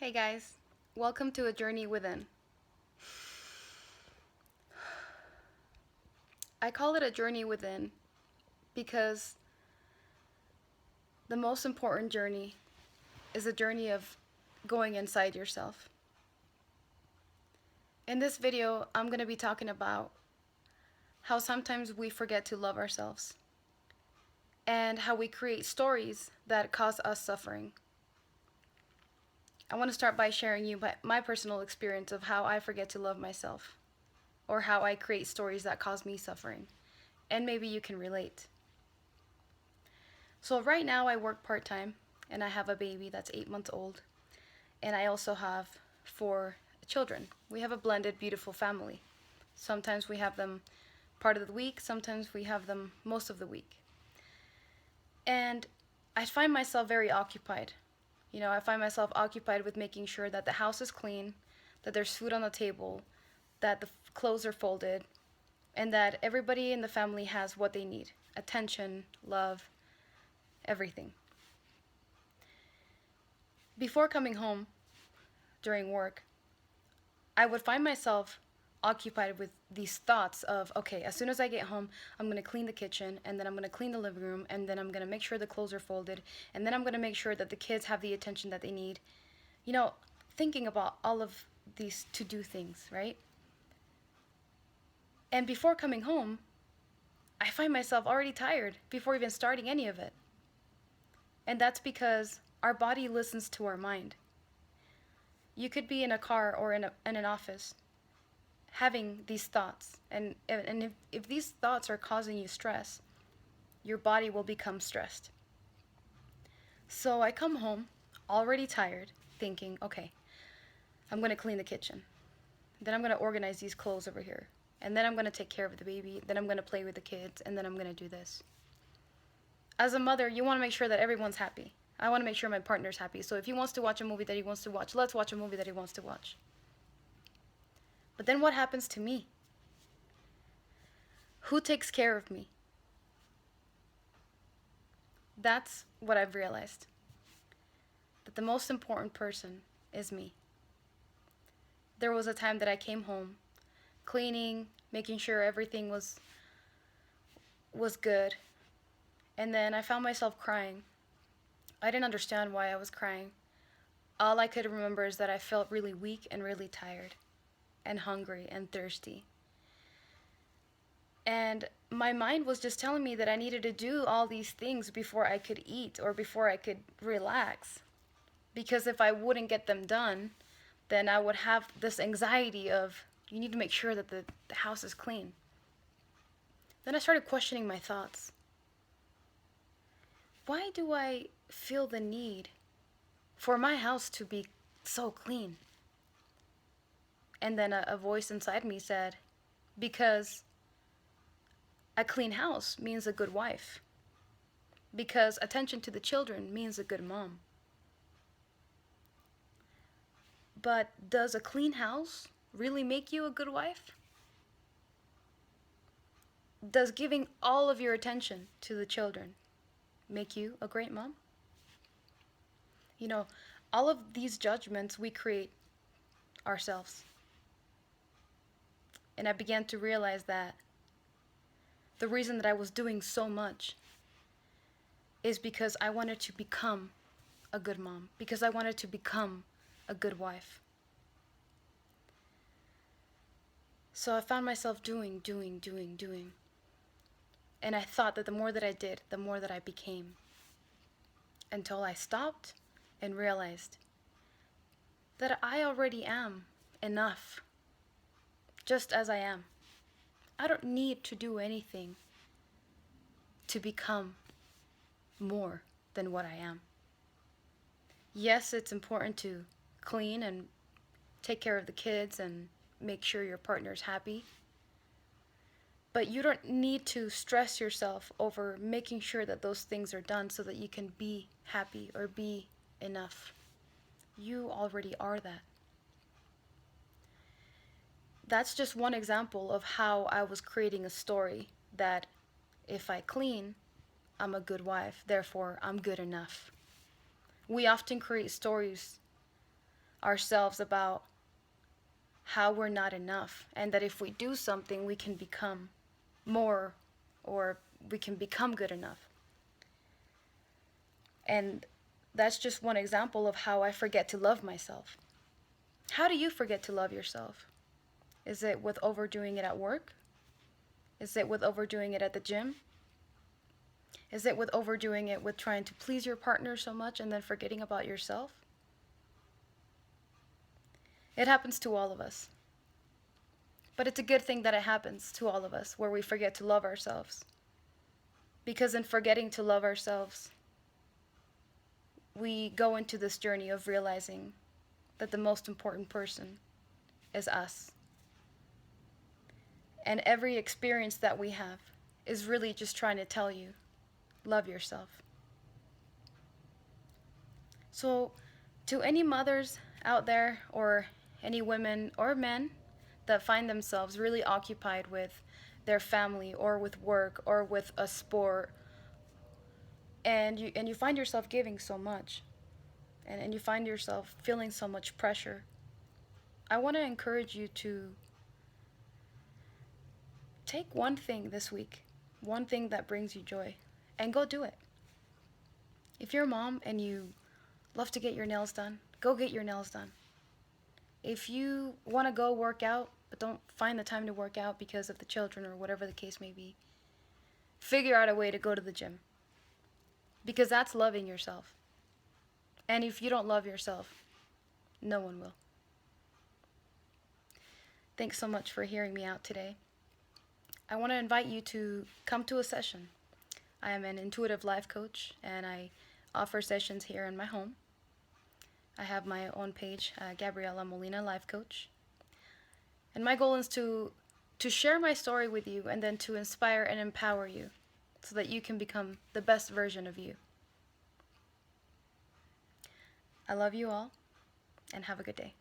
Hey guys, welcome to A Journey Within. I call it a journey within because the most important journey is a journey of going inside yourself. In this video, I'm going to be talking about how sometimes we forget to love ourselves and how we create stories that cause us suffering. I want to start by sharing you my personal experience of how I forget to love myself or how I create stories that cause me suffering. And maybe you can relate. So right now I work part-time and I have a baby that's 8 months old. And I also have 4 children. We have a blended, beautiful family. Sometimes we have them part of the week, sometimes we have them most of the week. And I find myself very occupied. I find myself occupied with making sure that the house is clean, that there's food on the table, that the clothes are folded, and that everybody in the family has what they need: attention, love, everything. Before coming home during work, I would find myself occupied with these thoughts of, okay, as soon as I get home, I'm going to clean the kitchen, and then I'm going to clean the living room, and then I'm going to make sure the clothes are folded, and then I'm going to make sure that the kids have the attention that they need. You know, Thinking about all of these to do things, right? And before coming home, I find myself already tired before even starting any of it. And that's because our body listens to our mind. You could be in a car or in an office having these thoughts, and if these thoughts are causing you stress, your body will become stressed. So I come home already tired, thinking, okay, I'm going to clean the kitchen, then I'm going to organize these clothes over here, and then I'm going to take care of the baby, then I'm going to play with the kids, and then I'm going to do this. As a mother, you want to make sure that everyone's happy. I want to make sure my partner's happy. So if he wants to watch a movie that he wants to watch, let's watch a movie that he wants to watch. But then what happens to me? Who takes care of me? That's what I've realized. That the most important person is me. There was a time that I came home, cleaning, making sure everything was good, and then I found myself crying. I didn't understand why I was crying. All I could remember is that I felt really weak and really tired and hungry and thirsty. And my mind was just telling me that I needed to do all these things before I could eat or before I could relax. Because if I wouldn't get them done, then I would have this anxiety of, you need to make sure that the house is clean. Then I started questioning my thoughts. Why do I feel the need for my house to be so clean? And then a voice inside me said, because a clean house means a good wife. Because attention to the children means a good mom. But does a clean house really make you a good wife? Does giving all of your attention to the children make you a great mom? You know, all of these judgments we create ourselves. And I began to realize that the reason that I was doing so much is because I wanted to become a good mom, because I wanted to become a good wife. So I found myself doing. And I thought that the more that I did, the more that I became. Until I stopped and realized that I already am enough, just as I am. I don't need to do anything to become more than what I am. Yes, it's important to clean and take care of the kids and make sure your partner's happy. But you don't need to stress yourself over making sure that those things are done so that you can be happy or be enough. You already are that. That's just one example of how I was creating a story that if I clean, I'm a good wife, therefore I'm good enough. We often create stories ourselves about how we're not enough, and that if we do something, we can become more, or we can become good enough. And that's just one example of how I forget to love myself. How do you forget to love yourself? Is it with overdoing it at work? Is it with overdoing it at the gym? Is it with overdoing it with trying to please your partner so much and then forgetting about yourself? It happens to all of us. But it's a good thing that it happens to all of us, where we forget to love ourselves. Because in forgetting to love ourselves, we go into this journey of realizing that the most important person is us. And every experience that we have is really just trying to tell you, love yourself. So, to any mothers out there, or any women or men that find themselves really occupied with their family or with work or with a sport, and you find yourself giving so much, and you find yourself feeling so much pressure, I want to encourage you to take one thing this week, one thing that brings you joy, and go do it. If you're a mom and you love to get your nails done, go get your nails done. If you want to go work out but don't find the time to work out because of the children or whatever the case may be, figure out a way to go to the gym. Because that's loving yourself. And if you don't love yourself, no one will. Thanks so much for hearing me out today. I want to invite you to come to a session. I am an intuitive life coach, and I offer sessions here in my home. I have my own page, Gabriela Molina Life Coach. And my goal is to share my story with you, and then to inspire and empower you so that you can become the best version of you. I love you all, and have a good day.